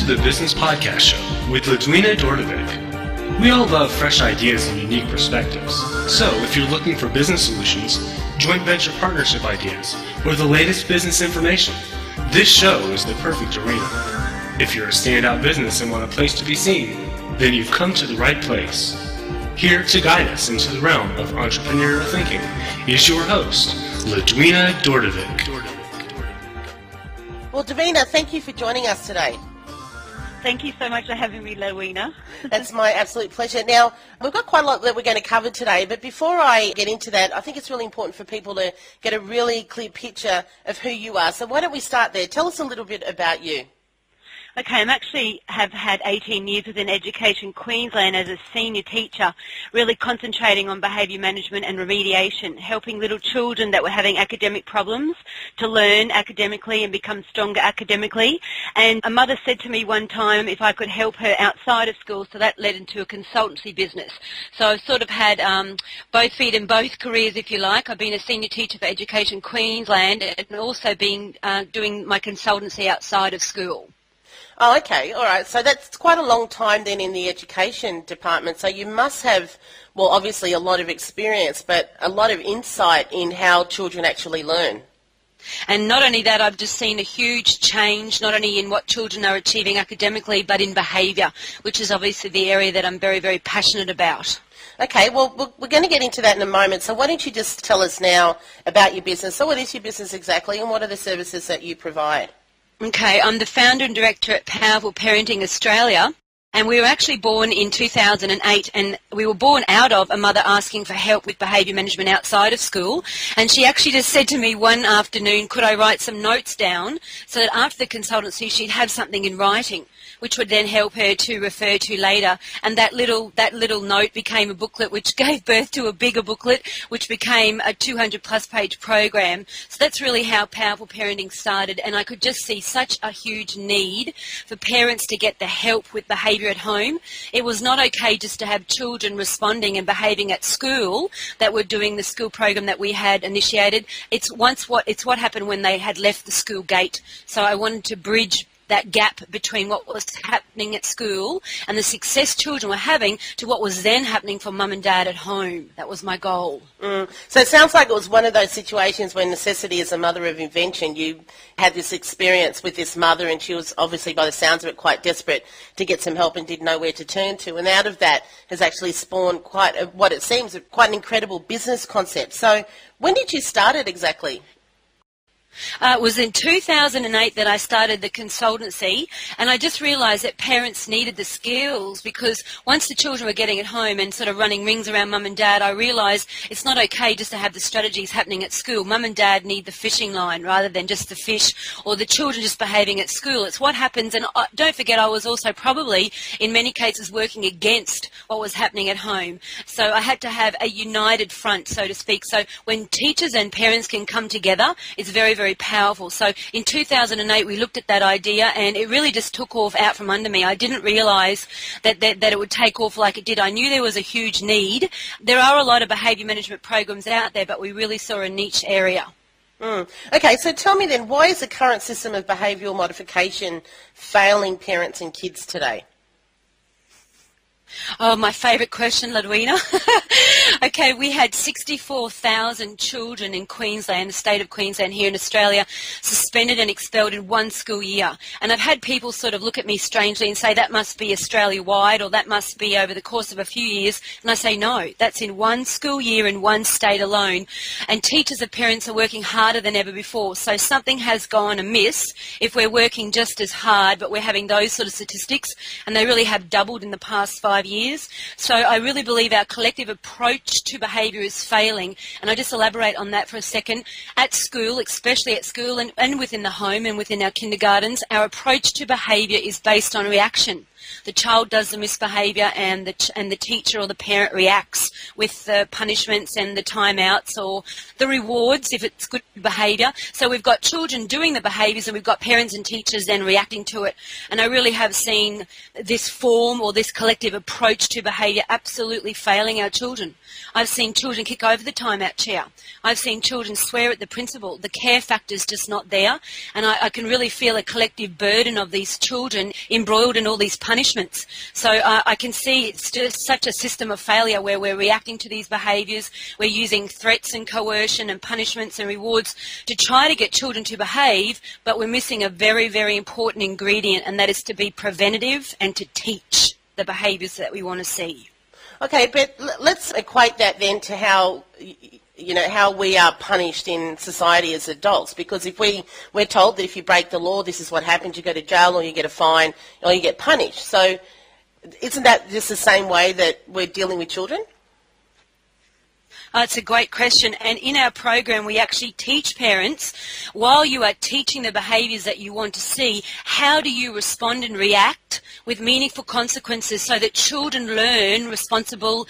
to the Business Podcast Show with Davina Sharry. We all love fresh ideas and unique perspectives. So if you're looking for business solutions, joint venture partnership ideas, or the latest business information, this show is the perfect arena. If you're a standout business and want a place to be seen, then you've come to the right place. Here to guide us into the realm of entrepreneurial thinking is your host, Davina Sharry. Well, Davina, thank you for joining us today. Thank you so much for having me, Lowena. That's my absolute pleasure. Now, we've got quite a lot that we're going to cover today, but before I get into that, I think it's really important for people to get a really clear picture of who you are. So why don't we start there? Tell us a little bit about you. Okay, have had 18 years within Education Queensland as a senior teacher, really concentrating on behaviour management and remediation, helping little children that were having academic problems to learn academically and become stronger academically. And a mother said to me one time if I could help her outside of school, so that led into a consultancy business. So I've sort of had both feet in both careers, if you like. I've been a senior teacher for Education Queensland and also been doing my consultancy outside of school. Oh, okay. All right. So that's quite a long time then in the education department. So you must have, well, obviously a lot of experience, but a lot of insight in how children actually learn. And not only that, I've just seen a huge change, not only in what children are achieving academically, but in behaviour, which is obviously the area that I'm very, very passionate about. Okay, well, we're going to get into that in a moment. So why don't you just tell us now about your business. So what is your business exactly, and what are the services that you provide? Okay, I'm the founder and director at Powerful Parenting Australia, and we were actually born in 2008, and we were born out of a mother asking for help with behaviour management outside of school, and she actually just said to me one afternoon, could I write some notes down so that after the consultancy she'd have something in writing, which would then help her to refer to later. And that little note became a booklet, which gave birth to a bigger booklet, which became a 200-plus page program. So that's really how Powerful Parenting started, and I could just see such a huge need for parents to get the help with behaviour at home. It was not okay just to have children responding and behaving at school that were doing the school program that we had initiated. It's what happened when they had left the school gate. So I wanted to bridge that gap between what was happening at school and the success children were having to what was then happening for mum and dad at home. That was my goal. So it sounds like it was one of those situations where necessity is a mother of invention. You had this experience with this mother, and she was obviously, by the sounds of it, quite desperate to get some help and didn't know where to turn to. And out of that has actually spawned what it seems, quite an incredible business concept. So when did you start it exactly? It was in 2008 that I started the consultancy, and I just realised that parents needed the skills, because once the children were getting at home and sort of running rings around mum and dad, I realised it's not okay just to have the strategies happening at school. Mum and dad need the fishing line rather than just the fish or the children just behaving at school. It's what happens, and don't forget I was also probably in many cases working against what was happening at home. So I had to have a united front, so to speak. So when teachers and parents can come together, it's very, very powerful. So in 2008 we looked at that idea, and it really just took off out from under me. I didn't realise that it would take off like it did. I knew there was a huge need. There are a lot of behaviour management programs out there, but we really saw a niche area. Okay, so tell me then, why is the current system of behavioural modification failing parents and kids today? Oh, my favourite question, Ladwina. Okay, we had 64,000 children in Queensland, the state of Queensland here in Australia, suspended and expelled in one school year. And I've had people sort of look at me strangely and say that must be Australia-wide, or that must be over the course of a few years. And I say no, that's in one school year in one state alone. And teachers and parents are working harder than ever before. So something has gone amiss if we're working just as hard, but we're having those sort of statistics, and they really have doubled in the past 5 years. So I really believe our collective approach to behaviour is failing, and I just elaborate on that for a second. At school, especially at school and within the home and within our kindergartens, our approach to behaviour is based on reaction. The child does the misbehaviour and the teacher or the parent reacts with the punishments and the timeouts or the rewards if it's good behaviour. So we've got children doing the behaviours and we've got parents and teachers then reacting to it. And I really have seen this form or this collective approach to behaviour absolutely failing our children. I've seen children kick over the timeout chair. I've seen children swear at the principal. The care factor's just not there. And I can really feel a collective burden of these children embroiled in all these punishments. So I can see it's just such a system of failure where we're reacting to these behaviours. We're using threats and coercion and punishments and rewards to try to get children to behave, but we're missing a very, very important ingredient, and that is to be preventative and to teach the behaviours that we want to see. Okay, but let's equate that then to how we are punished in society as adults. Because if we're told that if you break the law, this is what happens, you go to jail or you get a fine or you get punished. So isn't that just the same way that we're dealing with children? It's a great question, and in our program we actually teach parents, while you are teaching the behaviours that you want to see, how do you respond and react with meaningful consequences so that children learn responsible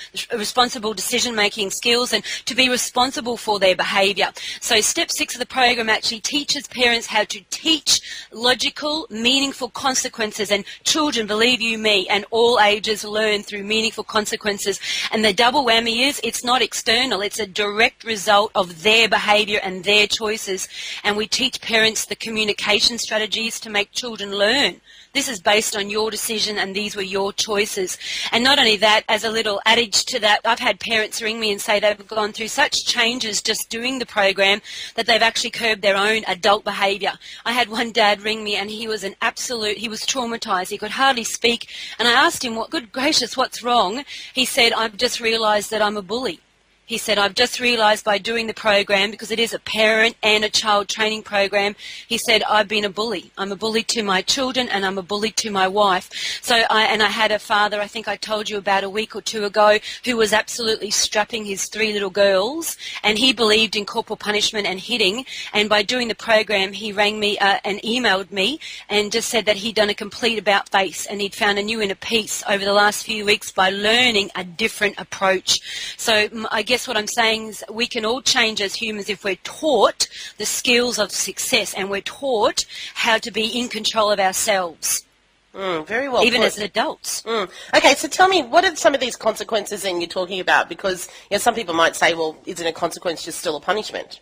decision-making skills and to be responsible for their behaviour. So step 6 of the program actually teaches parents how to teach logical, meaningful consequences, and children, believe you me, and all ages learn through meaningful consequences. And the double whammy is it's not external. It's a direct result of their behaviour and their choices. And we teach parents the communication strategies to make children learn. This is based on your decision and these were your choices. And not only that, as a little adage to that, I've had parents ring me and say they've gone through such changes just doing the program that they've actually curbed their own adult behaviour. I had one dad ring me and he was traumatised. He could hardly speak. And I asked him, good gracious, what's wrong? He said, I've just realised that I'm a bully. He said, I've just realised by doing the program, because it is a parent and a child training program, he said, I've been a bully. I'm a bully to my children and I'm a bully to my wife. So I had a father, I think I told you about a week or two ago, who was absolutely strapping his 3 little girls, and he believed in corporal punishment and hitting. And by doing the program, he rang me and emailed me and just said that he'd done a complete about-face and he'd found a new inner peace over the last few weeks by learning a different approach. So I guess what I'm saying is we can all change as humans if we're taught the skills of success and we're taught how to be in control of ourselves. Very well even put. as adults. Okay, so tell me, what are some of these consequences then you're talking about? Because some people might say, well, isn't a consequence just still a punishment?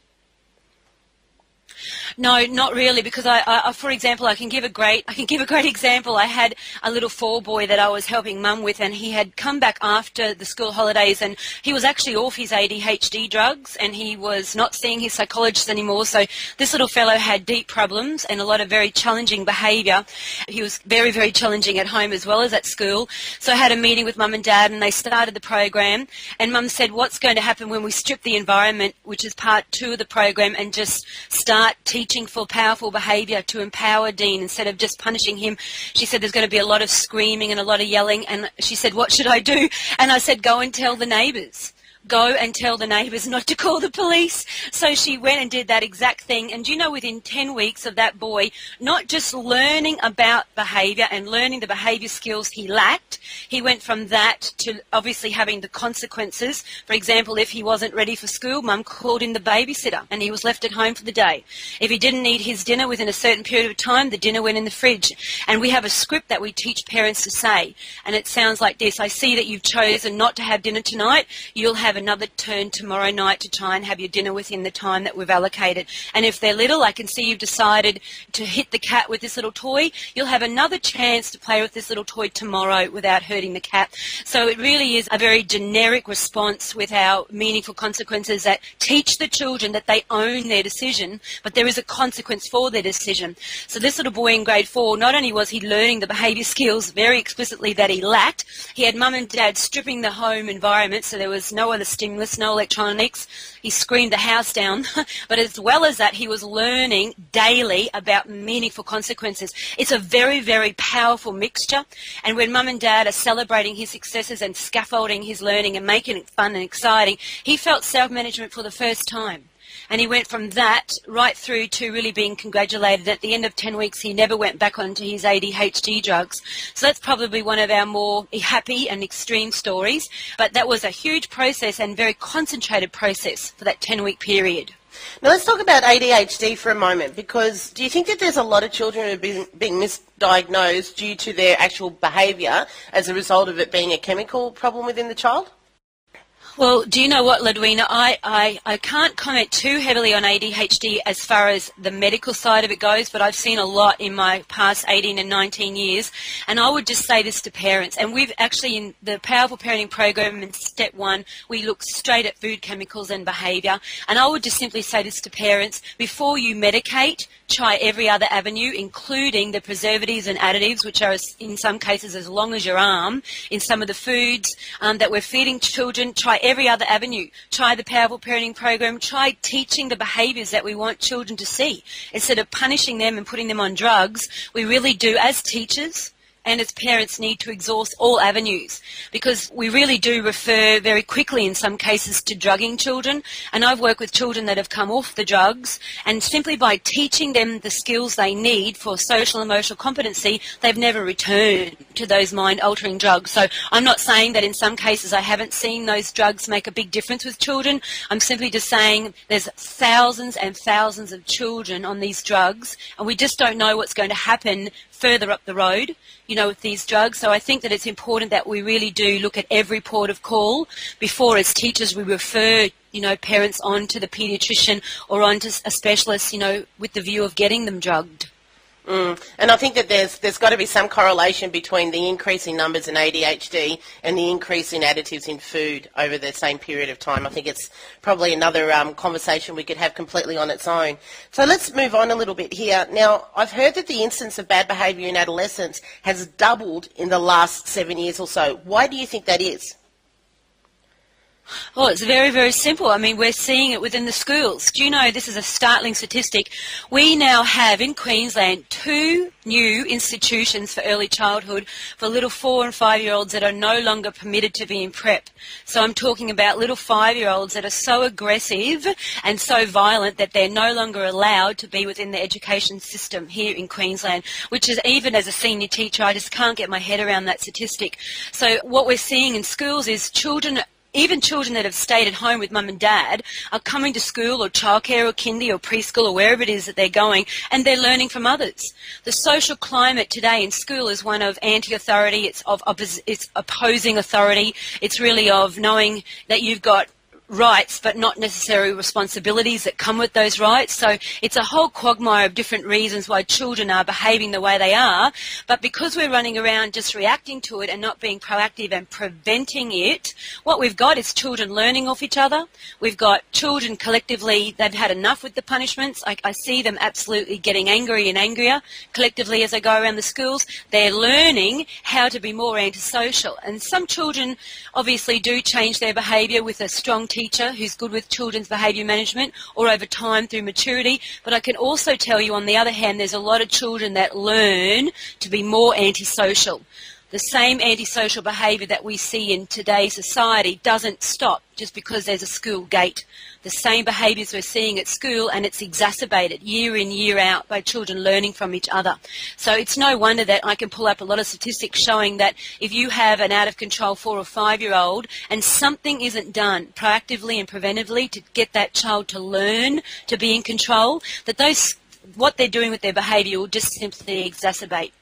No, not really, because I for example, I can give a great example. I had a little 4 boy that I was helping mum with, and he had come back after the school holidays, and he was actually off his ADHD drugs, and he was not seeing his psychologist anymore. So this little fellow had deep problems and a lot of very challenging behaviour. He was very, very challenging at home as well as at school. So I had a meeting with mum and dad, and they started the program, and mum said, what's going to happen when we strip the environment, which is part 2 of the program, and just start teaching for powerful behaviour to empower Dean instead of just punishing him? She said there's going to be a lot of screaming and a lot of yelling, and she said, what should I do? And I said, go and tell the neighbours. Go and tell the neighbours not to call the police. So she went and did that exact thing. And within 10 weeks of that boy not just learning about behaviour and learning the behaviour skills he lacked, he went from that to obviously having the consequences. For example, if he wasn't ready for school, mum called in the babysitter and he was left at home for the day. If he didn't eat his dinner within a certain period of time, the dinner went in the fridge. And we have a script that we teach parents to say. And it sounds like this: I see that you've chosen not to have dinner tonight. You'll have another turn tomorrow night to try and have your dinner within the time that we've allocated. And if they're little, I can see you've decided to hit the cat with this little toy. You'll have another chance to play with this little toy tomorrow without hurting the cat. So it really is a very generic response with our meaningful consequences that teach the children that they own their decision, but there is a consequence for their decision. So this little boy in grade 4, not only was he learning the behaviour skills very explicitly that he lacked, he had mum and dad stripping the home environment, so there was no other stimulus, no electronics. He screamed the house down. But as well as that, he was learning daily about meaningful consequences. It's a very, very powerful mixture. And when mum and dad are celebrating his successes and scaffolding his learning and making it fun and exciting, he felt self-management for the first time. And he went from that right through to really being congratulated. At the end of 10 weeks, he never went back onto his ADHD drugs. So that's probably one of our more happy and extreme stories. But that was a huge process and very concentrated process for that 10-week period. Now let's talk about ADHD for a moment, because do you think that there's a lot of children who are being misdiagnosed due to their actual behaviour as a result of it being a chemical problem within the child? Well, do you know what, Ladwina? I can't comment too heavily on ADHD as far as the medical side of it goes, but I've seen a lot in my past 18 and 19 years, and I would just say this to parents. And we've actually, in the Powerful Parenting Program in Step 1, we look straight at food, chemicals and behaviour. And I would just simply say this to parents: before you medicate, try every other avenue, including the preservatives and additives, which are in some cases as long as your arm, in some of the foods that we're feeding children. Try every other avenue. Try the Powerful Parenting Program. Try teaching the behaviours that we want children to see. Instead of punishing them and putting them on drugs, we really do, as teachers and as parents, need to exhaust all avenues, because we really do refer very quickly in some cases to drugging children. And I've worked with children that have come off the drugs, and simply by teaching them the skills they need for social and emotional competency, they've never returned to those mind-altering drugs. So I'm not saying that in some cases I haven't seen those drugs make a big difference with children. I'm simply just saying there's thousands and thousands of children on these drugs, and we just don't know what's going to happen further up the road, you know, with these drugs. So I think that it's important that we really do look at every port of call before, as teachers, we refer, you know, parents on to the paediatrician or on to a specialist, you know, with the view of getting them drugged. And I think that there's got to be some correlation between the increase in numbers in ADHD and the increase in additives in food over the same period of time. I think it's probably another conversation we could have completely on its own. So let's move on a little bit here. Now, I've heard that the incidence of bad behaviour in adolescents has doubled in the last 7 years or so. Why do you think that is? Oh, it's very, very simple. I mean, we're seeing it within the schools. Do you know, this is a startling statistic. We now have in Queensland 2 new institutions for early childhood for little 4 and 5-year-olds that are no longer permitted to be in prep. So I'm talking about little 5-year-olds that are so aggressive and so violent that they're no longer allowed to be within the education system here in Queensland, which is, even as a senior teacher, I just can't get my head around that statistic. So what we're seeing in schools is children, even children that have stayed at home with mum and dad, are coming to school or childcare or kindy or preschool or wherever it is that they're going, and they're learning from others. The social climate today in school is one of anti-authority, it's opposing authority, it's really of knowing that you've got rights but not necessary responsibilities that come with those rights. So it's a whole quagmire of different reasons why children are behaving the way they are, but because we're running around just reacting to it and not being proactive and preventing it, what we've got is children learning off each other. We've got children collectively, they've had enough with the punishments. I see them absolutely getting angry and angrier collectively as they go around the schools. They're learning how to be more antisocial, and some children obviously do change their behaviour with a strong teacher who's good with children's behaviour management, or over time through maturity. But I can also tell you, on the other hand, there's a lot of children that learn to be more antisocial. The same antisocial behaviour that we see in today's society doesn't stop just because there's a school gate. The same behaviours we're seeing at school, and it's exacerbated year in, year out by children learning from each other. So it's no wonder that I can pull up a lot of statistics showing that if you have an out-of-control 4 or 5-year-old and something isn't done proactively and preventively to get that child to learn to be in control, that what they're doing with their behaviour will just simply exacerbate.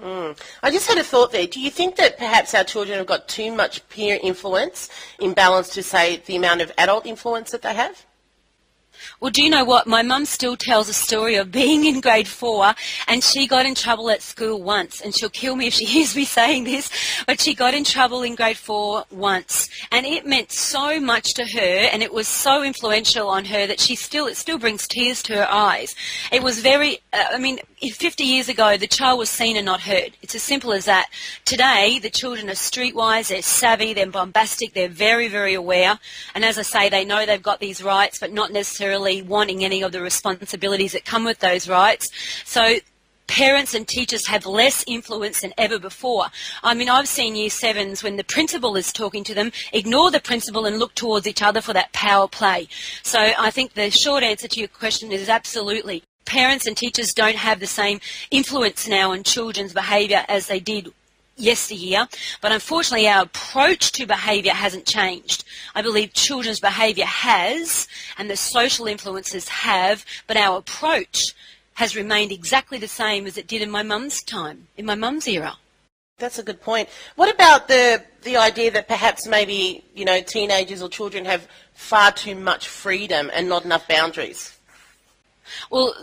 I just had a thought there. Do you think that perhaps our children have got too much peer influence in balance to, say, the amount of adult influence that they have? Well, do you know what? My mum still tells a story of being in grade 4, and she got in trouble at school once, and she'll kill me if she hears me saying this, but she got in trouble in grade 4 once, and it meant so much to her, and it was so influential on her that it still brings tears to her eyes. It was very, 50 years ago, the child was seen and not heard. It's as simple as that. Today, the children are streetwise, they're savvy, they're bombastic, they're very, very aware, and as I say, they know they've got these rights, but not necessarily wanting any of the responsibilities that come with those rights. So parents and teachers have less influence than ever before. I mean, I've seen year sevens when the principal is talking to them, ignore the principal and look towards each other for that power play. So I think the short answer to your question is absolutely. Parents and teachers don't have the same influence now on children's behaviour as they did yesteryear, but unfortunately our approach to behaviour hasn't changed. I believe children's behaviour has, and the social influences have, but our approach has remained exactly the same as it did in my mum's time, in my mum's era. That's a good point. What about the idea that perhaps maybe, you know, teenagers or children have far too much freedom and not enough boundaries? Well,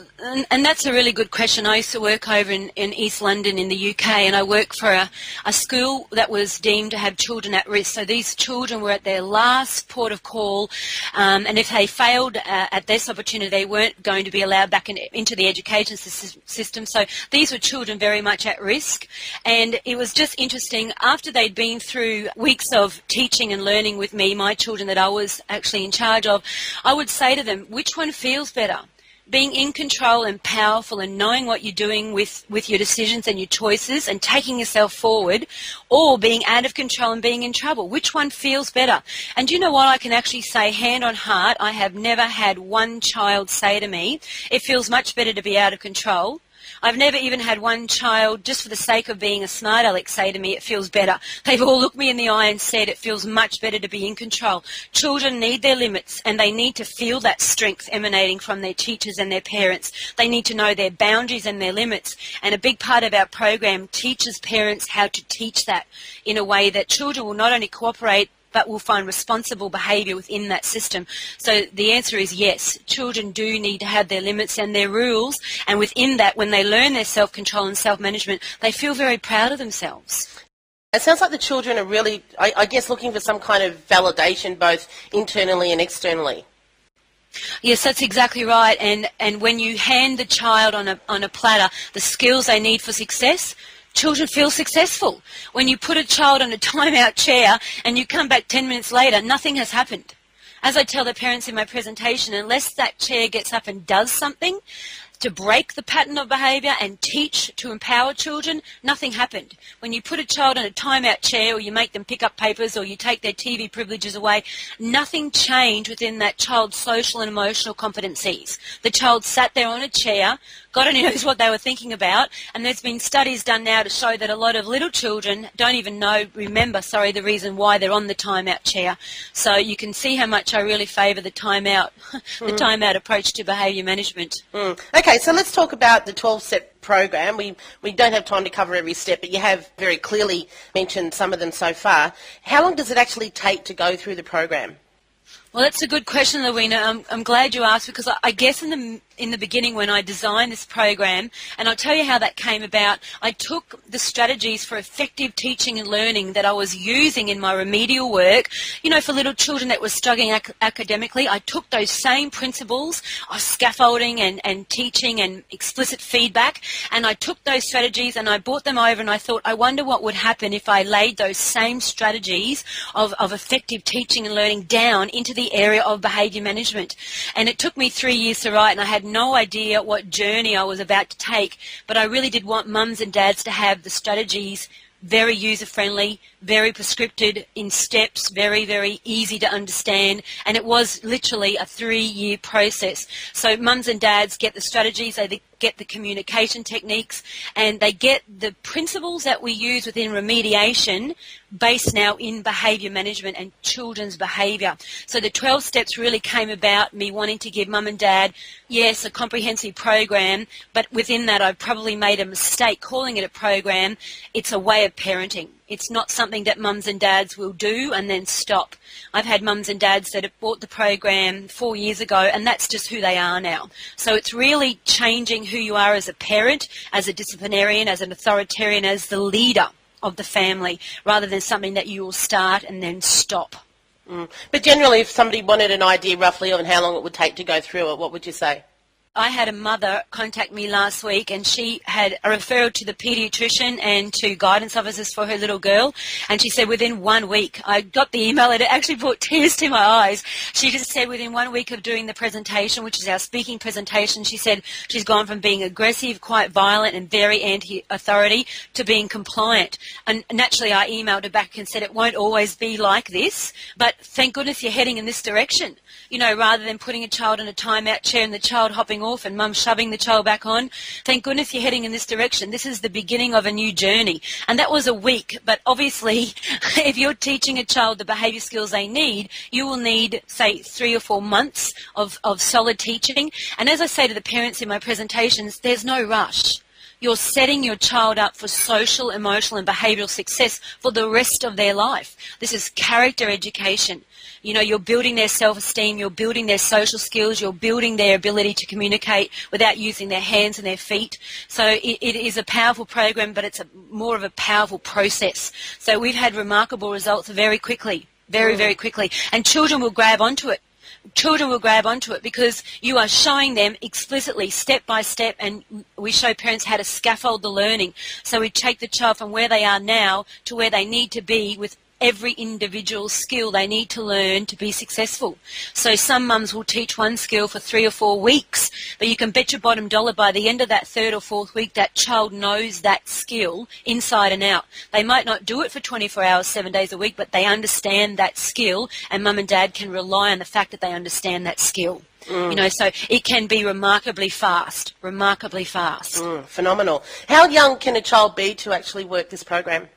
and that's a really good question. I used to work over in East London in the UK, and I worked for a school that was deemed to have children at risk. So these children were at their last port of call, and if they failed at this opportunity, they weren't going to be allowed back into the education system. So these were children very much at risk. And it was just interesting, after they'd been through weeks of teaching and learning with me, my children that I was actually in charge of, I would say to them, which one feels better? Being in control and powerful and knowing what you're doing with your decisions and your choices and taking yourself forward, or being out of control and being in trouble? Which one feels better? And you know what? I can actually say, hand on heart, I have never had one child say to me, it feels much better to be out of control. I've never even had one child, just for the sake of being a smart aleck, say to me, it feels better. They've all looked me in the eye and said, it feels much better to be in control. Children need their limits, and they need to feel that strength emanating from their teachers and their parents. They need to know their boundaries and their limits. And a big part of our program teaches parents how to teach that in a way that children will not only cooperate, but will find responsible behaviour within that system. So the answer is yes, children do need to have their limits and their rules, and within that, when they learn their self-control and self-management, they feel very proud of themselves. It sounds like the children are really, I guess, looking for some kind of validation both internally and externally. Yes, that's exactly right. And when you hand the child on a platter the skills they need for success, children feel successful. When you put a child on a timeout chair and you come back 10 minutes later, nothing has happened. As I tell the parents in my presentation, unless that chair gets up and does something to break the pattern of behaviour and teach to empower children, nothing happened. When you put a child on a timeout chair, or you make them pick up papers, or you take their TV privileges away, nothing changed within that child's social and emotional competencies. The child sat there on a chair, God only knows what they were thinking about, and there's been studies done now to show that a lot of little children don't even remember the reason why they're on the timeout chair. So you can see how much I really favour the timeout, the timeout approach to behaviour management. Okay, so let's talk about the 12-step program. We don't have time to cover every step, but you have very clearly mentioned some of them so far. How long does it actually take to go through the program? Well, that's a good question, Louina. I'm glad you asked, because I guess in the beginning when I designed this program, and I'll tell you how that came about, I took the strategies for effective teaching and learning that I was using in my remedial work, you know, for little children that were struggling academically. I took those same principles of scaffolding and teaching and explicit feedback, and I took those strategies and I brought them over, and I thought, I wonder what would happen if I laid those same strategies of effective teaching and learning down into the area of behaviour management. And it took me 3 years to write, and I had no idea what journey I was about to take, but I really did want mums and dads to have the strategies very user-friendly, very prescripted in steps, very, very easy to understand, and it was literally a 3-year process. So mums and dads get the strategies, they get the communication techniques, and they get the principles that we use within remediation based now in behaviour management and children's behaviour. So the 12 steps really came about me wanting to give mum and dad, yes, a comprehensive program, but within that I probably made a mistake calling it a program. It's a way of parenting. It's not something that mums and dads will do and then stop. I've had mums and dads that have bought the program 4 years ago, and that's just who they are now. So it's really changing who you are as a parent, as a disciplinarian, as an authoritarian, as the leader of the family, rather than something that you will start and then stop. But generally, if somebody wanted an idea roughly on how long it would take to go through it, what would you say? I had a mother contact me last week, and she had a referral to the paediatrician and to guidance officers for her little girl, and she said within 1 week, I got the email and it actually brought tears to my eyes. She just said within 1 week of doing the presentation, which is our speaking presentation, she said she's gone from being aggressive, quite violent and very anti-authority to being compliant. And naturally I emailed her back and said it won't always be like this, but thank goodness you're heading in this direction. You know, rather than putting a child in a timeout chair and the child hopping off and mum shoving the child back on, thank goodness you're heading in this direction. This is the beginning of a new journey. And that was a week, but obviously if you're teaching a child the behaviour skills they need, you will need, say, 3 or 4 months of solid teaching. And as I say to the parents in my presentations, there's no rush. You're setting your child up for social, emotional and behavioural success for the rest of their life. This is character education. You know, you're building their self-esteem, you're building their social skills, you're building their ability to communicate without using their hands and their feet. So it is a powerful program, but it's more of a powerful process. So we've had remarkable results very quickly, very quickly. And children will grab onto it. Children will grab onto it because you are showing them explicitly, step by step, and we show parents how to scaffold the learning. So we take the child from where they are now to where they need to be with every individual skill they need to learn to be successful. So some mums will teach one skill for 3 or 4 weeks, but you can bet your bottom dollar by the end of that 3rd or 4th week that child knows that skill inside and out. They might not do it for 24 hours, 7 days a week, but they understand that skill, and mum and dad can rely on the fact that they understand that skill. You know, so it can be remarkably fast, remarkably fast. Phenomenal. How young can a child be to actually work this program?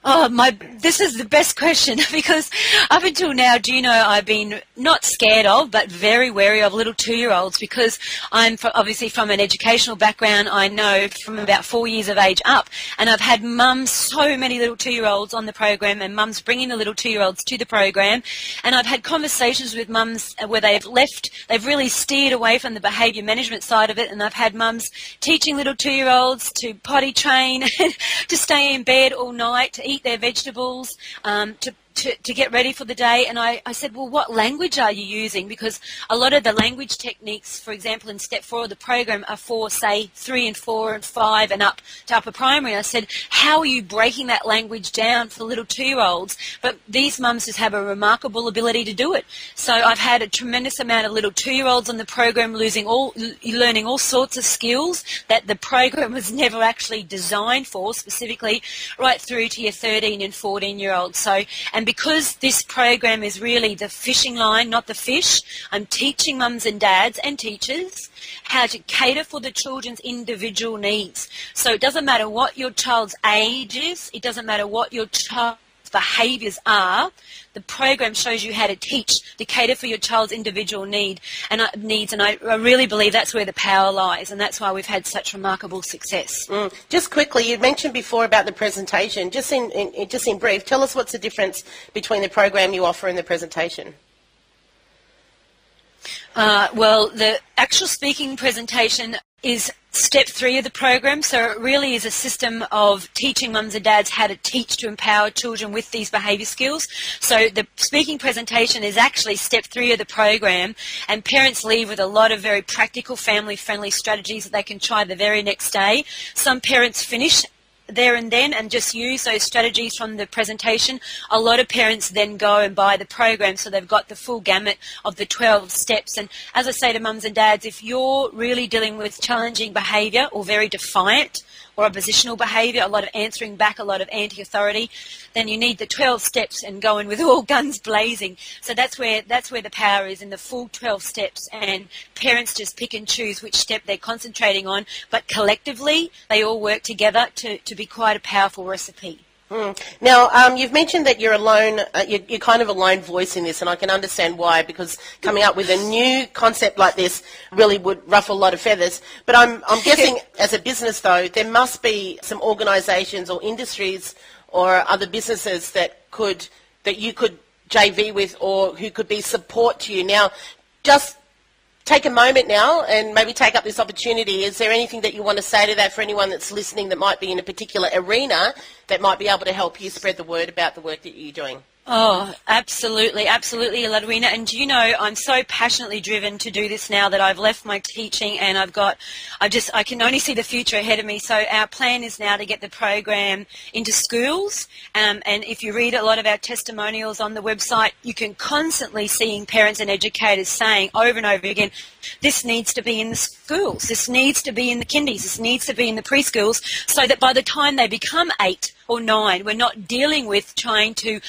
Oh, this is the best question because up until now, do you know, I've been not scared of, but very wary of little 2-year-olds because I'm obviously from an educational background. I know from about 4 years of age up, and I've had mums, so many little 2-year-olds on the program, and mums bringing the little 2-year-olds to the program, and I've had conversations with mums where they've really steered away from the behaviour management side of it, and I've had mums teaching little 2-year-olds to potty train, to stay in bed all night, to eat their vegetables, to get ready for the day. And I said, well, what language are you using? Because a lot of the language techniques, for example, in step 4 of the program are for, say, 3 and 4 and 5 and up to upper primary. I said, how are you breaking that language down for little 2-year-olds? But these mums just have a remarkable ability to do it. So I've had a tremendous amount of little 2-year-olds on the program learning all sorts of skills that the program was never actually designed for specifically, right through to your 13 and 14-year-olds. So, and because this program is really the fishing line, not the fish, I'm teaching mums and dads and teachers how to cater for the children's individual needs. So it doesn't matter what your child's age is, it doesn't matter what your child's behaviours are, the program shows you how to teach to cater for your child's individual needs, and I really believe that's where the power lies, and that's why we've had such remarkable success. Just quickly, you mentioned before about the presentation. Just in brief, tell us what's the difference between the program you offer and the presentation. Well, the actual speaking presentation is step 3 of the program, so it really is a system of teaching mums and dads how to teach to empower children with these behaviour skills. So the speaking presentation is actually step 3 of the program, and parents leave with a lot of very practical, family-friendly strategies that they can try the very next day. Some parents finish there and then and just use those strategies from the presentation. A lot of parents then go and buy the program, so they've got the full gamut of the 12 steps. And as I say to mums and dads, if you're really dealing with challenging behaviour or very defiant or oppositional behaviour, a lot of answering back, a lot of anti-authority, then you need the 12 steps and go in with all guns blazing. So that's where the power is, in the full 12 steps, and parents just pick and choose which step they're concentrating on, but collectively they all work together to be quite a powerful recipe. Now, you've mentioned that you're alone, you're kind of a lone voice in this, and I can understand why, because coming up with a new concept like this really would ruffle a lot of feathers. But I'm guessing as a business, though, there must be some organisations or industries or other businesses that you could JV with, or who could be support to you. Now, just take a moment now and maybe take up this opportunity. Is there anything that you want to say to that for anyone that's listening that might be in a particular arena that might be able to help you spread the word about the work that you're doing? Oh, absolutely, absolutely, Ladwina. And do you know, I'm so passionately driven to do this now that I've left my teaching and I can only see the future ahead of me. So our plan is now to get the program into schools. And if you read a lot of our testimonials on the website, you can constantly see parents and educators saying over and over again, this needs to be in the schools, this needs to be in the kindies, this needs to be in the preschools, so that by the time they become 8 or 9, we're not dealing with trying to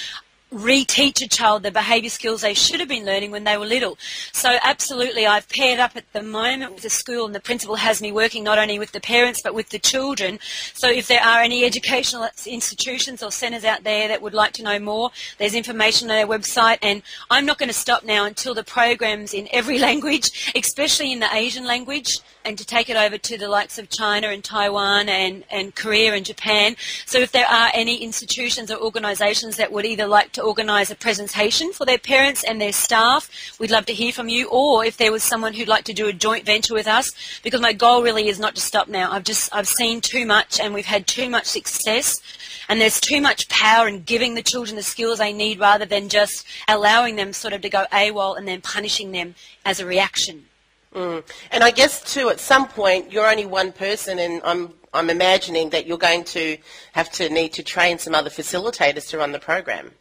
reteach a child the behaviour skills they should have been learning when they were little. So absolutely, I've paired up at the moment with the school, and the principal has me working not only with the parents but with the children. So if there are any educational institutions or centres out there that would like to know more, there's information on our website, and I'm not going to stop now until the program's in every language, especially in the Asian language, and to take it over to the likes of China and Taiwan and Korea and Japan. So if there are any institutions or organisations that would either like to organise a presentation for their parents and their staff, we'd love to hear from you. Or if there was someone who'd like to do a joint venture with us, because my goal really is not to stop now. I've seen too much, and we've had too much success, and there's too much power in giving the children the skills they need rather than just allowing them sort of to go AWOL and then punishing them as a reaction. And I guess too, at some point, you're only one person, and I'm imagining that you're going to need to train some other facilitators to run the program.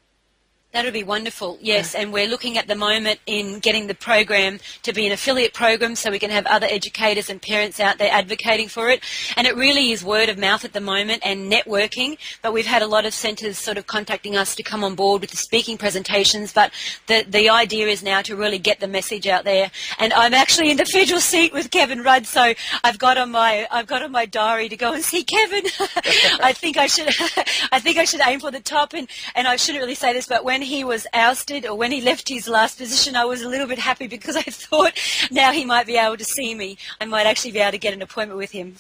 That would be wonderful, yes, and we're looking at the moment in getting the program to be an affiliate program so we can have other educators and parents out there advocating for it. And it really is word of mouth at the moment and networking, but we've had a lot of centres sort of contacting us to come on board with the speaking presentations, but the idea is now to really get the message out there. And I'm actually in the federal seat with Kevin Rudd, so I've got on my diary to go and see Kevin. I think I should aim for the top, and I shouldn't really say this, but when he was ousted, or when he left his last position, I was a little bit happy because I thought now he might be able to see me. I might actually be able to get an appointment with him.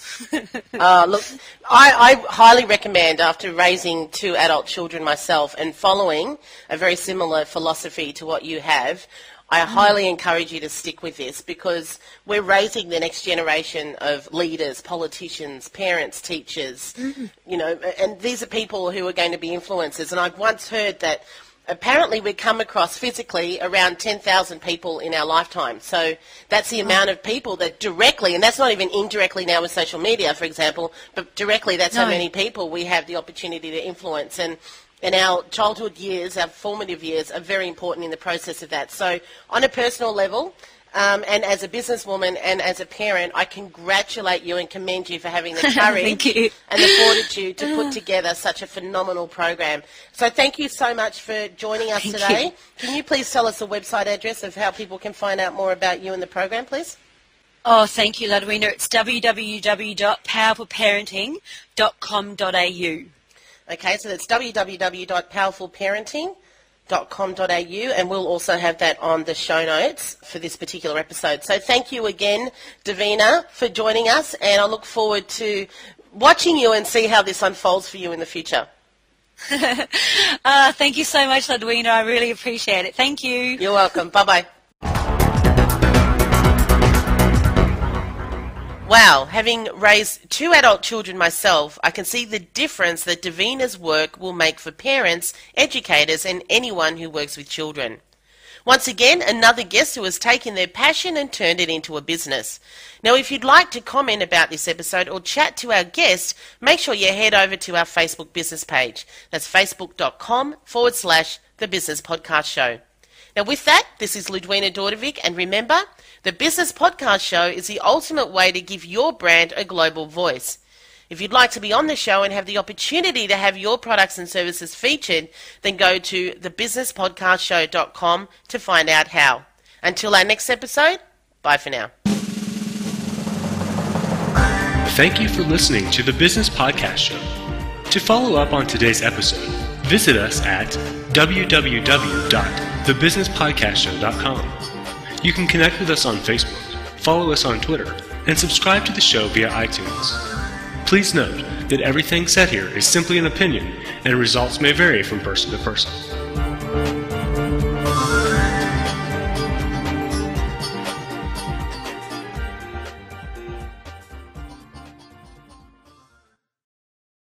Look, I highly recommend, after raising 2 adult children myself and following a very similar philosophy to what you have, I highly encourage you to stick with this, because we're raising the next generation of leaders, politicians, parents, teachers, you know, and these are people who are going to be influencers. And I've once heard that apparently we come across physically around 10,000 people in our lifetime. So that's the amount of people that directly, and that's not even indirectly now with social media, for example, but directly that's how many people we have the opportunity to influence. And our childhood years, our formative years, are very important in the process of that. So on a personal level, and as a businesswoman and as a parent, I congratulate you and commend you for having the courage and the fortitude to put together such a phenomenal program. So thank you so much for joining us today. Can you please tell us the website address of how people can find out more about you and the program, please? Oh, thank you, Ladwina. It's www.powerfulparenting.com.au. Okay, so that's www.powerfulparenting.com.au, and we'll also have that on the show notes for this particular episode. So thank you again, Davina, for joining us, and I look forward to watching you and see how this unfolds for you in the future. Thank you so much, Ladwina. I really appreciate it. Thank you. You're welcome. Bye-bye. Wow, having raised 2 adult children myself, I can see the difference that Davina's work will make for parents, educators, and anyone who works with children. Once again, another guest who has taken their passion and turned it into a business. Now, if you'd like to comment about this episode or chat to our guest, make sure you head over to our Facebook business page. That's facebook.com/The Business Podcast Show. Now, with that, this is Ludwina Dordovic, and remember, the Business Podcast Show is the ultimate way to give your brand a global voice. If you'd like to be on the show and have the opportunity to have your products and services featured, then go to thebusinesspodcastshow.com to find out how. Until our next episode, bye for now. Thank you for listening to the Business Podcast Show. To follow up on today's episode, visit us at www.thebusinesspodcastshow.com. You can connect with us on Facebook, follow us on Twitter, and subscribe to the show via iTunes. Please note that everything said here is simply an opinion, and results may vary from person to person.